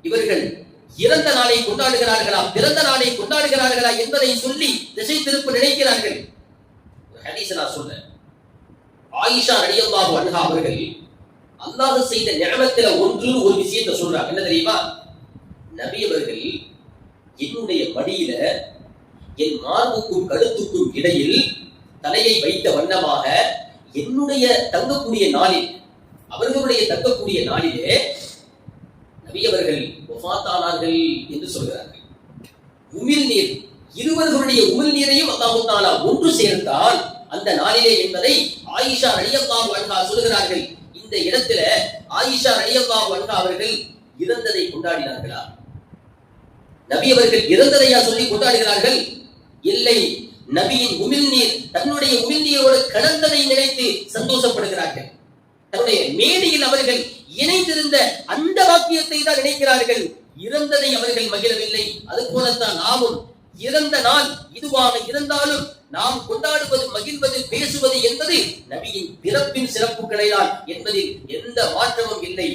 இவர்கள் இறந்த நாளை கொண்டாடுகிறார்களா பிறந்த நாளை கொண்டாடுகிறார்களா என்பதை சொல்லி திசை திருப்ப நினைக்கிறார்கள். ஹதீஸ் நான் சொன்னேன். ஆயிஷா ரலியல்லாஹு அன்ஹா அவர்கள் அல்லாஹ் செய்த நிஅமத்தில ஒரு விஷயத்தை சொல்றாங்க. என்ன தெரியுமா? நபி அவர்கள் என்னுடைய மடியில என் மார்புக்கும் கழுத்துக்கும் இடையில் தலையை வைத்த வண்ணமாக என்னுடைய தங்கக்கூடிய நாளில் அவர்களுடைய தங்கக்கூடிய நாளிலே நபி அவர்கள் வஃபாத்தானார்கள் என்று சொல்கிறார்கள். உமிழ்நீர் இருவர்களுடைய உமிழ்நீரையும் அல்லாஹ் தஆலா ஒன்று சேர்த்தால் அந்த நாளிலே என்பதை ஆயிஷா ரலியல்லாஹு அன்ஹா சொல்கிறார்கள். இந்த இடத்துல ஆயிஷா ரலியல்லாஹு அன்ஹா அவர்கள் இறந்ததை கொண்டாடினார்களா? நபி அவர்கள் இறந்ததையா சொல்லி கொண்டாடுகிறார்கள்? இல்லை, நபியின் உமிழ்நீர் தன்னுடைய உமிழ்நீரோடு கலந்ததை நினைத்து சந்தோஷப்படுகிறார்கள். தன்னுடைய மேடையில் அவர்கள் இணைந்திருந்த அந்த வாக்கியத்தை தான் நினைக்கிறார்கள். இறந்ததை அவர்கள் மகிழவில்லை. அது போலத்தான் நாமும் இறந்த நாள் இதுவாக இருந்தாலும் நாம் கொண்டாடுவது, மகிழ்வது, பேசுவது என்பது நபியின் பிறப்பின் சிறப்புகளை தான் என்பதில் எந்த மாற்றமும் இல்லை.